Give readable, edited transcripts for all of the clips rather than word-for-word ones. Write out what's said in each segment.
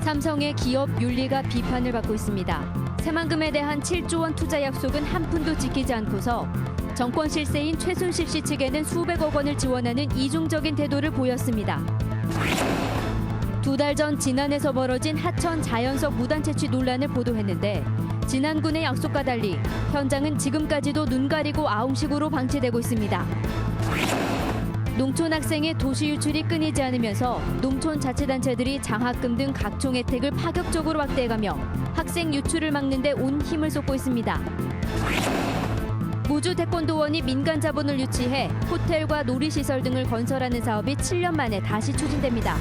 삼성의 기업 윤리가 비판을 받고 있습니다. 새만금에 대한 7조 원 투자 약속은 한 푼도 지키지 않고서 정권 실세인 최순실 씨 측에는 수백억 원을 지원하는 이중적인 태도를 보였습니다. 2달 전 진안에서 벌어진 하천 자연석 무단 채취 논란을 보도했는데 진안군의 약속과 달리 현장은 지금까지도 눈 가리고 아웅식으로 방치되고 있습니다. 농촌 학생의 도시 유출이 끊이지 않으면서 농촌 자치단체들이 장학금 등 각종 혜택을 파격적으로 확대해가며 학생 유출을 막는 데 온 힘을 쏟고 있습니다. 무주 태권도원이 민간 자본을 유치해 호텔과 놀이시설 등을 건설하는 사업이 7년 만에 다시 추진됩니다.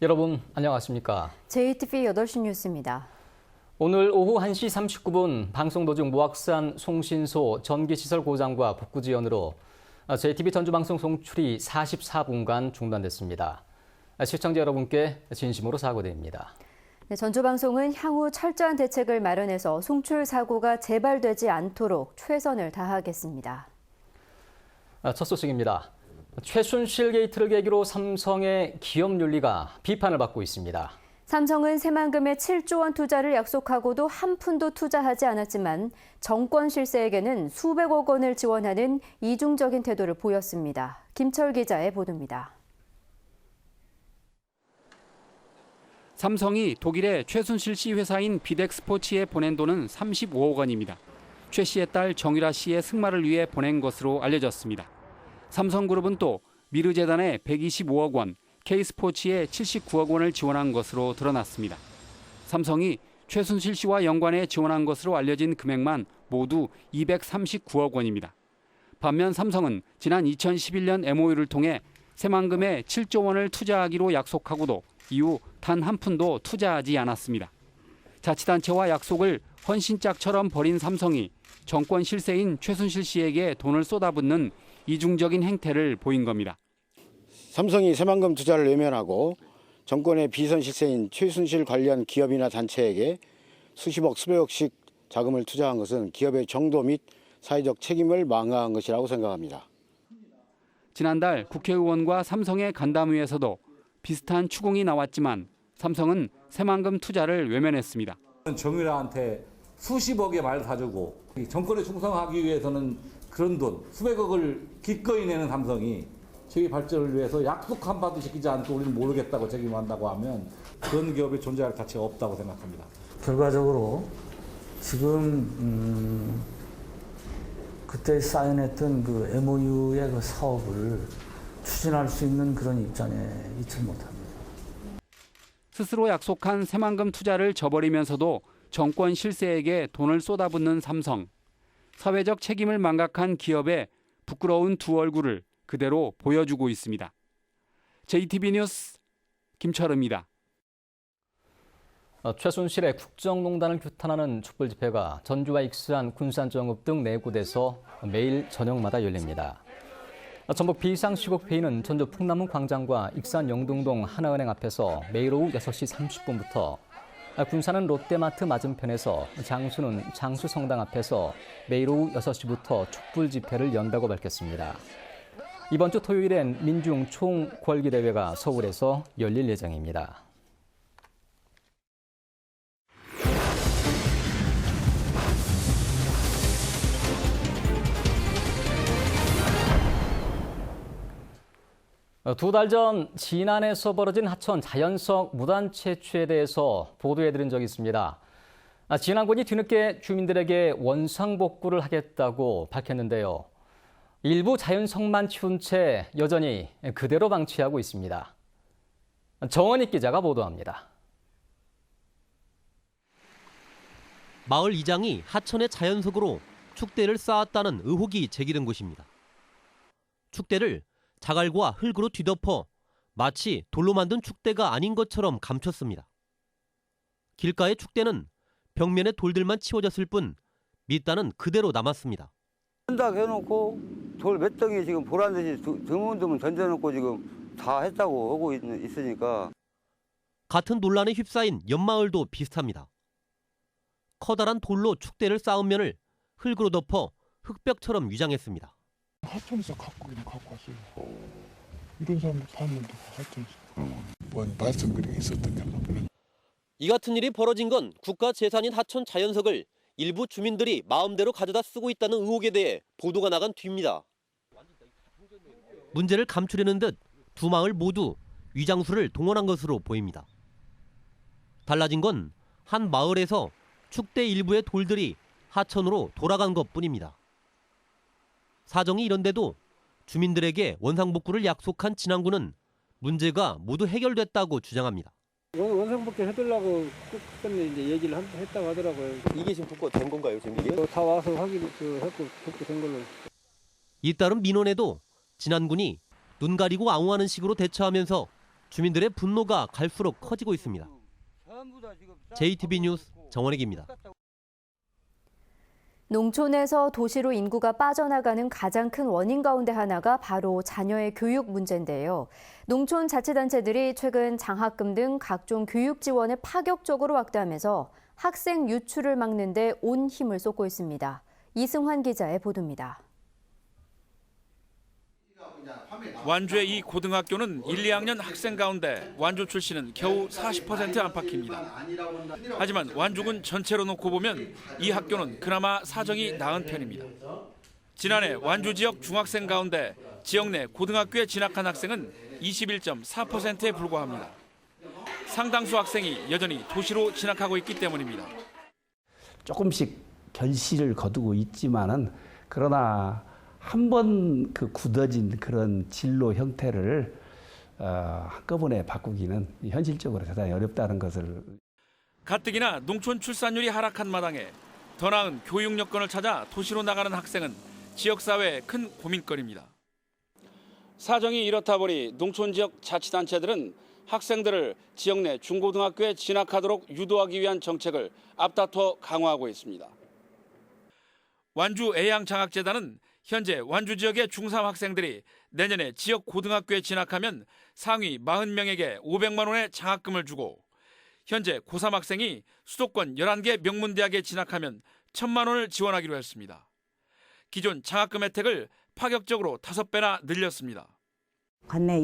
여러분 안녕하십니까? JTV 8시 뉴스입니다. 오늘 오후 1시 39분 방송 도중 모악산 송신소 전기시설 고장과 복구 지연으로 JTV 전주방송 송출이 44분간 중단됐습니다. 시청자 여러분께 진심으로 사과드립니다. 네, 전주방송은 향후 철저한 대책을 마련해서 송출 사고가 재발되지 않도록 최선을 다하겠습니다. 첫 소식입니다. 최순실 게이트를 계기로 삼성의 기업 윤리가 비판을 받고 있습니다. 삼성은 새만금의 7조 원 투자를 약속하고도 한 푼도 투자하지 않았지만 정권 실세에게는 수백억 원을 지원하는 이중적인 태도를 보였습니다. 김철 기자의 보도입니다. 삼성이 독일의 최순실 씨 회사인 비덱스포츠에 보낸 돈은 35억 원입니다. 최 씨의 딸 정유라 씨의 승마를 위해 보낸 것으로 알려졌습니다. 삼성그룹은 또 미르재단에 125억 원, K스포츠에 79억 원을 지원한 것으로 드러났습니다. 삼성이 최순실 씨와 연관해 지원한 것으로 알려진 금액만 모두 239억 원입니다. 반면 삼성은 지난 2011년 MOU를 통해 새만금에 7조 원을 투자하기로 약속하고도 이후 단 한 푼도 투자하지 않았습니다. 자치단체와 약속을 헌신짝처럼 버린 삼성이 정권 실세인 최순실 씨에게 돈을 쏟아붓는 이중적인 행태를 보인 겁니다. 삼성이 새만금 투자를 외면하고 정권의 비선 실세인 최순실 관련 기업이나 단체에게 수십억, 수백억씩 자금을 투자한 것은 기업의 정도 및 사회적 책임을 망가한 것이라고 생각합니다. 지난달 국회의원과 삼성의 간담회에서도 비슷한 추궁이 나왔지만 삼성은 새만금 투자를 외면했습니다. 정유라한테 수십억의 말을 사주고 정권에 충성하기 위해서는 그런 돈 수백억을 기꺼이 내는 삼성이 세계 발전을 위해서 약속 한마디 지키지 않고 우리는 모르겠다고 책임한다고 하면 그런 기업이 존재할 가치가 없다고 생각합니다. 결과적으로 지금 그때 사인했던 그 MOU의 그 사업을 추진할 수 있는 그런 입장에 있지 못합니다. 스스로 약속한 새만금 투자를 저버리면서도 정권 실세에게 돈을 쏟아붓는 삼성. 사회적 책임을 망각한 기업의 부끄러운 두 얼굴을 그대로 보여주고 있습니다. JTB 뉴스 김철우입니다. 최순실의 국정농단을 규탄하는 촛불 집회가 전주와 익산, 군산 정읍 등 4곳에서 매일 저녁마다 열립니다. 전북 비상시국회의는 전주 풍남문 광장과 익산 영등동 하나은행 앞에서 매일 오후 6시 30분부터, 군산은 롯데마트 맞은편에서, 장수는 장수성당 앞에서 매일 오후 6시부터 촛불 집회를 연다고 밝혔습니다. 이번 주 토요일엔 민중 총궐기대회가 서울에서 열릴 예정입니다. 두 달 전 진안에서 벌어진 하천 자연석 무단 채취에 대해서 보도해드린 적이 있습니다. 진안군이 뒤늦게 주민들에게 원상복구를 하겠다고 밝혔는데요. 일부 자연석만 치운 채 여전히 그대로 방치하고 있습니다. 정원익 기자가 보도합니다. 마을 이장이 하천의 자연석으로 축대를 쌓았다는 의혹이 제기된 곳입니다. 축대를 자갈과 흙으로 뒤덮어 마치 돌로 만든 축대가 아닌 것처럼 감췄습니다. 길가의 축대는 벽면에 돌들만 치워졌을 뿐 밑단은 그대로 남았습니다. 딱 해놓고 돌 몇 덩이 지금 보란 듯이 드문드문 던져놓고 지금 다 했다고 하고 있으니까. 같은 논란에 휩싸인 옆마을도 비슷합니다. 커다란 돌로 축대를 쌓은 면을 흙으로 덮어 흙벽처럼 위장했습니다. 하천에서 갖고 왔어요. 이런 사람들 다 있는데 하여튼 뭔 말썽거리가 있었던가 봐. 이 같은 일이 벌어진 건 국가 재산인 하천 자연석을 일부 주민들이 마음대로 가져다 쓰고 있다는 의혹에 대해 보도가 나간 뒤입니다. 문제를 감추려는 듯 두 마을 모두 위장수를 동원한 것으로 보입니다. 달라진 건 한 마을에서 축대 일부의 돌들이 하천으로 돌아간 것뿐입니다. 사정이 이런데도 주민들에게 원상복구를 약속한 진안군은 문제가 모두 해결됐다고 주장합니다. 원상복구 해달라고 끝끝내 이제 얘기를 했다고 하더라고요. 이게 지금 복구된 건가요, 지금 이게? 다 와서 확인했고 복구된 걸로. 잇따른 민원에도 진안군이 눈 가리고 앙호하는 식으로 대처하면서 주민들의 분노가 갈수록 커지고 있습니다. JTB 뉴스 정원익입니다. 농촌에서 도시로 인구가 빠져나가는 가장 큰 원인 가운데 하나가 바로 자녀의 교육 문제인데요. 농촌 자치단체들이 최근 장학금 등 각종 교육 지원을 파격적으로 확대하면서 학생 유출을 막는 데 온 힘을 쏟고 있습니다. 이승환 기자의 보도입니다. 완주의 이 고등학교는 1, 2학년 학생 가운데 완주 출신은 겨우 40% 안팎입니다. 하지만 완주군 전체로 놓고 보면 이 학교는 그나마 사정이 나은 편입니다. 지난해 완주 지역 중학생 가운데 지역 내 고등학교에 진학한 학생은 21.4%에 불과합니다. 상당수 학생이 여전히 도시로 진학하고 있기 때문입니다. 조금씩 결실을 거두고 있지만은 그러나 한 번 그 굳어진 그런 진로 형태를 한꺼번에 바꾸기는 현실적으로 대단히 어렵다는 것을. 가뜩이나 농촌 출산율이 하락한 마당에 더 나은 교육 여건을 찾아 도시로 나가는 학생은 지역사회의 큰 고민거리입니다. 사정이 이렇다 보니 농촌 지역 자치단체들은 학생들을 지역 내 중고등학교에 진학하도록 유도하기 위한 정책을 앞다퉈 강화하고 있습니다. 완주 애양장학재단은 현재 완주 지역의 중3 학생들이 내년에 지역 고등학교에 진학하면 상위 40명에게 500만 원의 장학금을 주고 현재 고3 학생이 수도권 11개 명문대학에 진학하면 1,000만 원을 지원하기로 했습니다. 기존 장학금 혜택을 파격적으로 5배나 늘렸습니다. 관내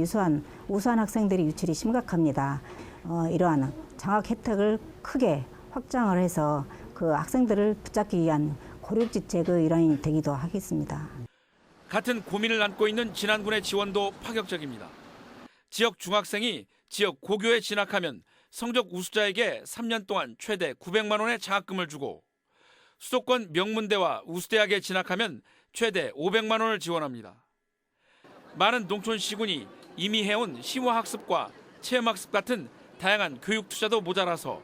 우수한 학생들이 유출이 심각합니다. 이러한 장학 혜택을 크게 확장을 해서 그 학생들을 붙잡기 위한 고립지책의 일환이 되기도 하겠습니다. 같은 고민을 안고 있는 진안군의 지원도 파격적입니다. 지역 중학생이 지역 고교에 진학하면 성적 우수자에게 3년 동안 최대 900만 원의 장학금을 주고 수도권 명문대와 우수대학에 진학하면 최대 500만 원을 지원합니다. 많은 농촌 시군이 이미 해온 심화학습과 체험학습 같은 다양한 교육 투자도 모자라서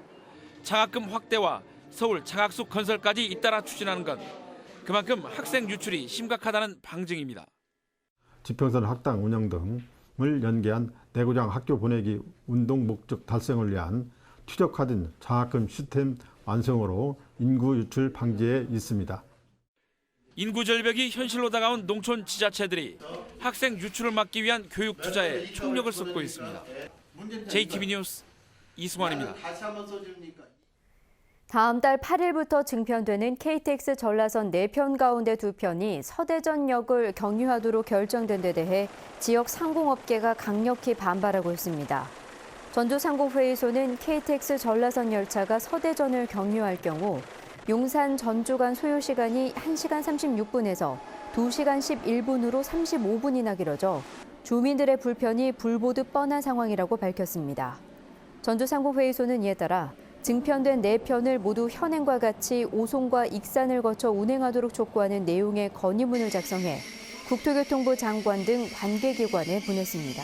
장학금 확대와 서울 장학수 건설까지 잇따라 추진하는 건 그만큼 학생 유출이 심각하다는 방증입니다. 지평선 학당 운영 등을 연계한 내구장 학교 보내기 운동 목적 달성을 위한 최적화된 장학금 시스템 완성으로 인구 유출 방지에 있습니다. 인구 절벽이 현실로 다가온 농촌 지자체들이 학생 유출을 막기 위한 교육 투자에 총력을 쏟고 있습니다. JTB 뉴스 이승환입니다. 다음 달 8일부터 증편되는 KTX 전라선 4편 가운데 2편이 서대전역을 경유하도록 결정된 데 대해 지역 상공업계가 강력히 반발하고 있습니다. 전주상공회의소는 KTX 전라선 열차가 서대전을 경유할 경우 용산 전주 간 소요 시간이 1시간 36분에서 2시간 11분으로 35분이나 길어져 주민들의 불편이 불보듯 뻔한 상황이라고 밝혔습니다. 전주상공회의소는 이에 따라 증편된 4편을 모두 현행과 같이 오송과 익산을 거쳐 운행하도록 촉구하는 내용의 건의문을 작성해 국토교통부 장관 등 관계기관에 보냈습니다.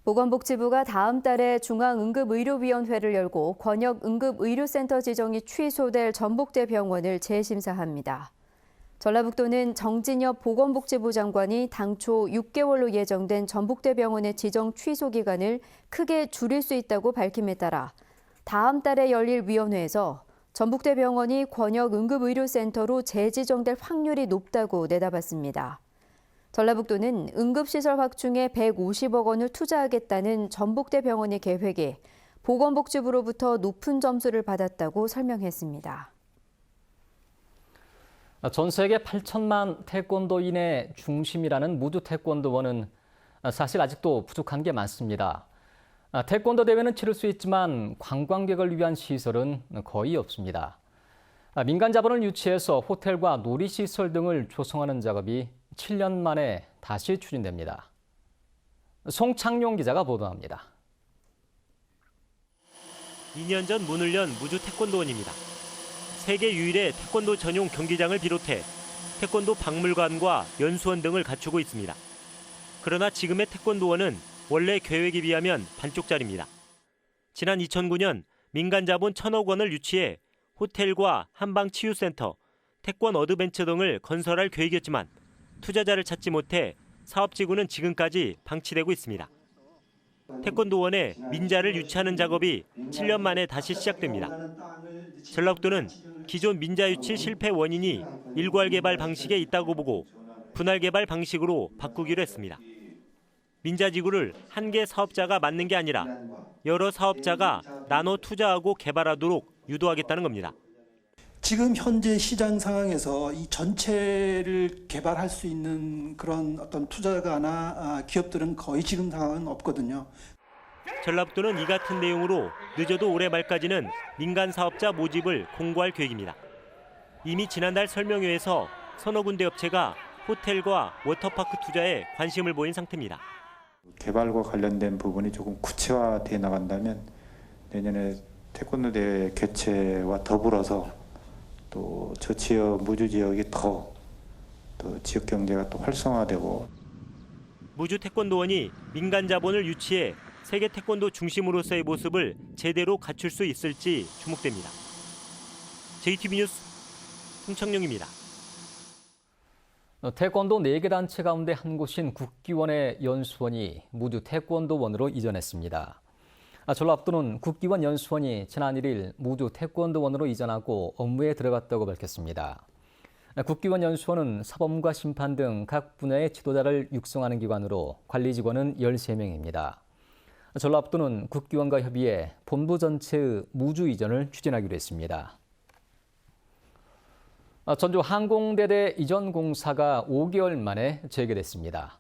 보건복지부가 다음 달에 중앙응급의료위원회를 열고 권역응급의료센터 지정이 취소될 전북대 병원을 재심사합니다. 전라북도는 정진엽 보건복지부 장관이 당초 6개월로 예정된 전북대 병원의 지정 취소 기간을 크게 줄일 수 있다고 밝힘에 따라 다음 달에 열릴 위원회에서 전북대 병원이 권역응급의료센터로 재지정될 확률이 높다고 내다봤습니다. 전라북도는 응급시설 확충에 150억 원을 투자하겠다는 전북대 병원의 계획이 보건복지부로부터 높은 점수를 받았다고 설명했습니다. 전 세계 8천만 태권도인의 중심이라는 무주 태권도원은 사실 아직도 부족한 게 많습니다. 태권도 대회는 치를 수 있지만 관광객을 위한 시설은 거의 없습니다. 민간 자본을 유치해서 호텔과 놀이시설 등을 조성하는 작업이 7년 만에 다시 추진됩니다. 송창용 기자가 보도합니다. 2년 전 문을 연 무주 태권도원입니다. 세계 유일의 태권도 전용 경기장을 비롯해 태권도 박물관과 연수원 등을 갖추고 있습니다. 그러나 지금의 태권도원은 원래 계획에 비하면 반쪽짜리입니다. 지난 2009년 민간 자본 1,000억 원을 유치해 호텔과 한방치유센터, 태권 어드벤처 등을 건설할 계획이었지만 투자자를 찾지 못해 사업지구는 지금까지 방치되고 있습니다. 태권도원에 민자를 유치하는 작업이 7년 만에 다시 시작됩니다. 전라북도는 기존 민자 유치 실패 원인이 일괄 개발 방식에 있다고 보고 분할 개발 방식으로 바꾸기로 했습니다. 민자지구를 한 개 사업자가 맡는 게 아니라 여러 사업자가 나눠 투자하고 개발하도록 유도하겠다는 겁니다. 지금 현재 시장 상황에서 이 전체를 개발할 수 있는 그런 어떤 투자가나 기업들은 거의 지금 상황은 없거든요. 전라북도는 이 같은 내용으로 늦어도 올해 말까지는 민간 사업자 모집을 공고할 계획입니다. 이미 지난달 설명회에서 서너 군데 업체가 호텔과 워터파크 투자에 관심을 보인 상태입니다. 개발과 관련된 부분이 조금 구체화되어 나간다면 내년에 태권도 대회 개최와 더불어서 또 저 지역 무주 지역이 더 지역 경제가 또 활성화되고 무주 태권도원이 민간 자본을 유치해 세계 태권도 중심으로서의 모습을 제대로 갖출 수 있을지 주목됩니다. JTB 뉴스 송창용입니다. 태권도 4개 단체 가운데 한 곳인 국기원의 연수원이 무주 태권도원으로 이전했습니다. 전라북도는 국기원 연수원이 지난 1일 무주 태권도원으로 이전하고 업무에 들어갔다고 밝혔습니다. 국기원 연수원은 사범과 심판 등 각 분야의 지도자를 육성하는 기관으로 관리 직원은 13명입니다. 전라북도는 국기원과 협의해 본부 전체의 무주 이전을 추진하기로 했습니다. 전주 항공대대 이전 공사가 5개월 만에 재개됐습니다.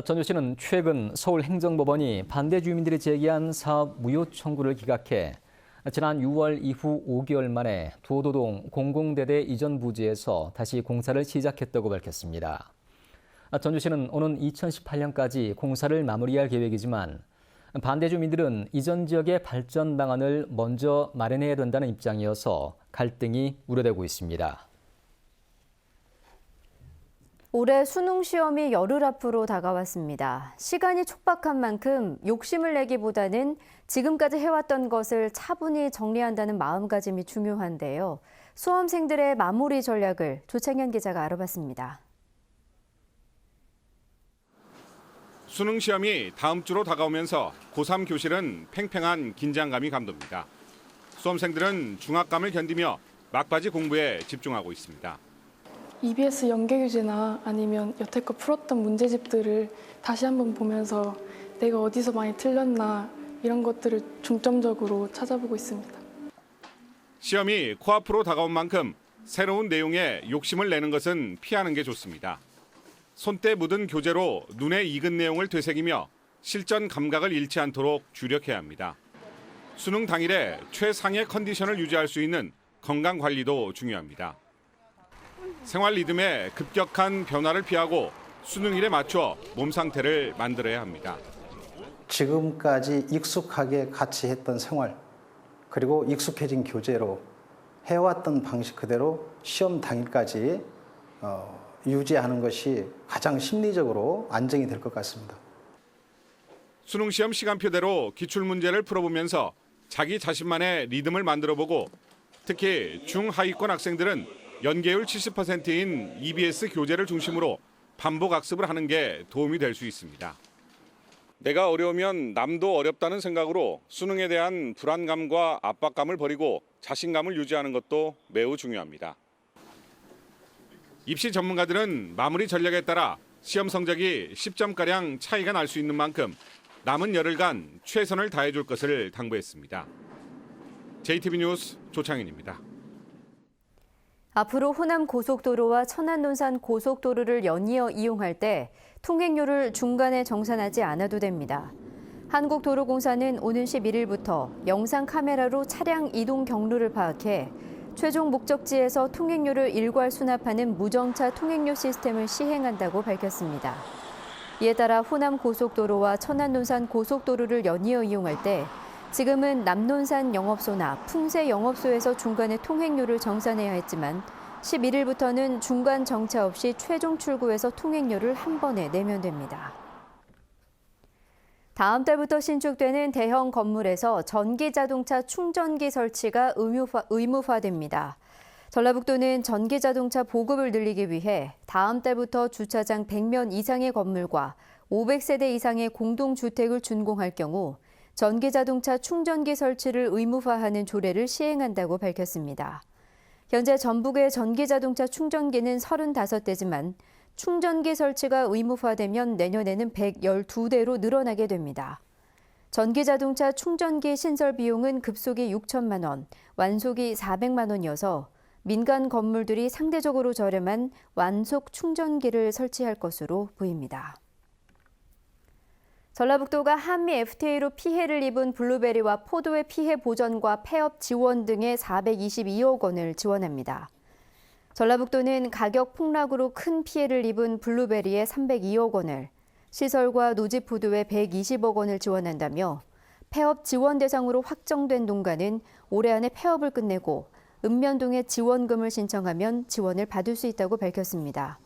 전주시는 최근 서울행정법원이 반대 주민들이 제기한 사업 무효 청구를 기각해 지난 6월 이후 5개월 만에 도도동 공공대대 이전 부지에서 다시 공사를 시작했다고 밝혔습니다. 전주시는 오는 2018년까지 공사를 마무리할 계획이지만 반대 주민들은 이전 지역의 발전 방안을 먼저 마련해야 된다는 입장이어서 갈등이 우려되고 있습니다. 올해 수능 시험이 열흘 앞으로 다가왔습니다. 시간이 촉박한 만큼 욕심을 내기보다는 지금까지 해왔던 것을 차분히 정리한다는 마음가짐이 중요한데요. 수험생들의 마무리 전략을 조창현 기자가 알아봤습니다. 수능 시험이 다음 주로 다가오면서 고3 교실은 팽팽한 긴장감이 감돕니다. 수험생들은 중압감을 견디며 막바지 공부에 집중하고 있습니다. EBS 연계교재나 아니면 여태껏 풀었던 문제집들을 다시 한번 보면서 내가 어디서 많이 틀렸나 이런 것들을 중점적으로 찾아보고 있습니다. 시험이 코앞으로 다가온 만큼 새로운 내용에 욕심을 내는 것은 피하는 게 좋습니다. 손때 묻은 교재로 눈에 익은 내용을 되새기며 실전 감각을 잃지 않도록 주력해야 합니다. 수능 당일에 최상의 컨디션을 유지할 수 있는 건강 관리도 중요합니다. 생활 리듬의 급격한 변화를 피하고 수능일에 맞춰 몸 상태를 만들어야 합니다. 지금까지 익숙하게 같이 했던 생활, 그리고 익숙해진 교재로 해왔던 방식 그대로 시험 당일까지 유지하는 것이 가장 심리적으로 안정이 될 것 같습니다. 수능 시험 시간표대로 기출문제를 풀어보면서 자기 자신만의 리듬을 만들어보고 특히 중하위권 학생들은 연계율 70%인 EBS 교재를 중심으로 반복 학습을 하는 게 도움이 될 수 있습니다. 내가 어려우면 남도 어렵다는 생각으로 수능에 대한 불안감과 압박감을 버리고 자신감을 유지하는 것도 매우 중요합니다. 입시 전문가들은 마무리 전략에 따라 시험 성적이 10점가량 차이가 날 수 있는 만큼 남은 열흘간 최선을 다해줄 것을 당부했습니다. JTB 뉴스 조창현입니다. 앞으로 호남 고속도로와 천안 논산 고속도로를 연이어 이용할 때 통행료를 중간에 정산하지 않아도 됩니다. 한국도로공사는 오는 11일부터 영상 카메라로 차량 이동 경로를 파악해 최종 목적지에서 통행료를 일괄 수납하는 무정차 통행료 시스템을 시행한다고 밝혔습니다. 이에 따라 호남 고속도로와 천안 논산 고속도로를 연이어 이용할 때 지금은 남논산 영업소나 풍세 영업소에서 중간에 통행료를 정산해야 했지만 11일부터는 중간 정차 없이 최종 출구에서 통행료를 한 번에 내면 됩니다. 다음 달부터 신축되는 대형 건물에서 전기자동차 충전기 설치가 의무화됩니다. 전라북도는 전기자동차 보급을 늘리기 위해 다음 달부터 주차장 100면 이상의 건물과 500세대 이상의 공동주택을 준공할 경우 전기자동차 충전기 설치를 의무화하는 조례를 시행한다고 밝혔습니다. 현재 전북의 전기자동차 충전기는 35대지만 충전기 설치가 의무화되면 내년에는 112대로 늘어나게 됩니다. 전기자동차 충전기 신설 비용은 급속이 6천만 원, 완속이 400만 원이어서 민간 건물들이 상대적으로 저렴한 완속 충전기를 설치할 것으로 보입니다. 전라북도가 한미 FTA로 피해를 입은 블루베리와 포도의 피해 보전과 폐업 지원 등에 422억 원을 지원합니다. 전라북도는 가격 폭락으로 큰 피해를 입은 블루베리에 302억 원을, 시설과 노지푸드에 120억 원을 지원한다며 폐업 지원 대상으로 확정된 농가는 올해 안에 폐업을 끝내고 읍면동에 지원금을 신청하면 지원을 받을 수 있다고 밝혔습니다.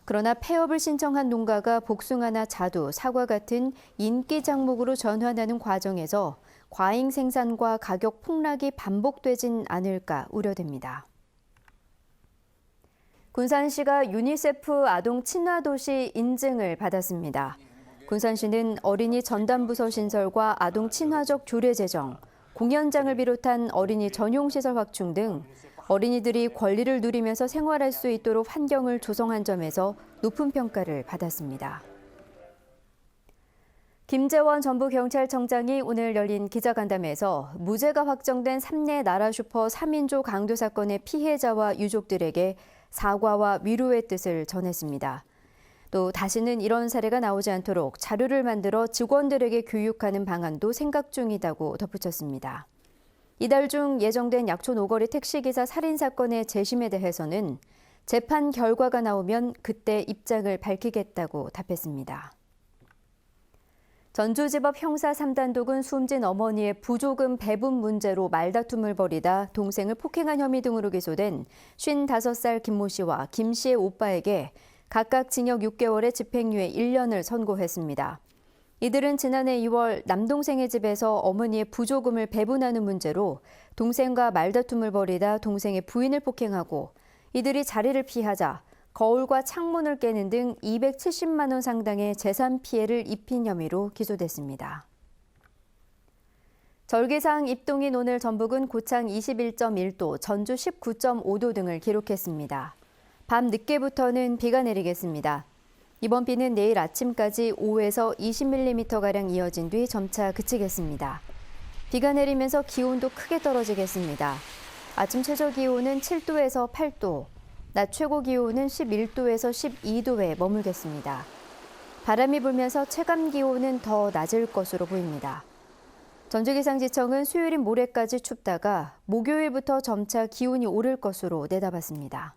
그러나 폐업을 신청한 농가가 복숭아나 자두, 사과 같은 인기 작물로 전환하는 과정에서 과잉 생산과 가격 폭락이 반복되진 않을까 우려됩니다. 군산시가 유니세프 아동 친화 도시 인증을 받았습니다. 군산시는 어린이 전담부서 신설과 아동 친화적 조례 제정, 공연장을 비롯한 어린이 전용 시설 확충 등 어린이들이 권리를 누리면서 생활할 수 있도록 환경을 조성한 점에서 높은 평가를 받았습니다. 김재원 전북경찰청장이 오늘 열린 기자간담회에서 무죄가 확정된 삼내 나라 슈퍼 3인조 강도 사건의 피해자와 유족들에게 사과와 위로의 뜻을 전했습니다. 또 다시는 이런 사례가 나오지 않도록 자료를 만들어 직원들에게 교육하는 방안도 생각 중이다고 덧붙였습니다. 이달 중 예정된 약촌 오거리 택시기사 살인사건의 재심에 대해서는 재판 결과가 나오면 그때 입장을 밝히겠다고 답했습니다. 전주지법 형사 3단독은 숨진 어머니의 부조금 배분 문제로 말다툼을 벌이다 동생을 폭행한 혐의 등으로 기소된 55살 김모 씨와 김 씨의 오빠에게 각각 징역 6개월에 집행유예 1년을 선고했습니다. 이들은 지난해 2월 남동생의 집에서 어머니의 부조금을 배분하는 문제로 동생과 말다툼을 벌이다 동생의 부인을 폭행하고 이들이 자리를 피하자 거울과 창문을 깨는 등 270만 원 상당의 재산 피해를 입힌 혐의로 기소됐습니다. 절기상 입동인 오늘 전북은 고창 21.1도, 전주 19.5도 등을 기록했습니다. 밤 늦게부터는 비가 내리겠습니다. 이번 비는 내일 아침까지 5에서 20mm가량 이어진 뒤 점차 그치겠습니다. 비가 내리면서 기온도 크게 떨어지겠습니다. 아침 최저 기온은 7도에서 8도, 낮 최고 기온은 11도에서 12도에 머물겠습니다. 바람이 불면서 체감 기온은 더 낮을 것으로 보입니다. 전주기상지청은 수요일인 모레까지 춥다가 목요일부터 점차 기온이 오를 것으로 내다봤습니다.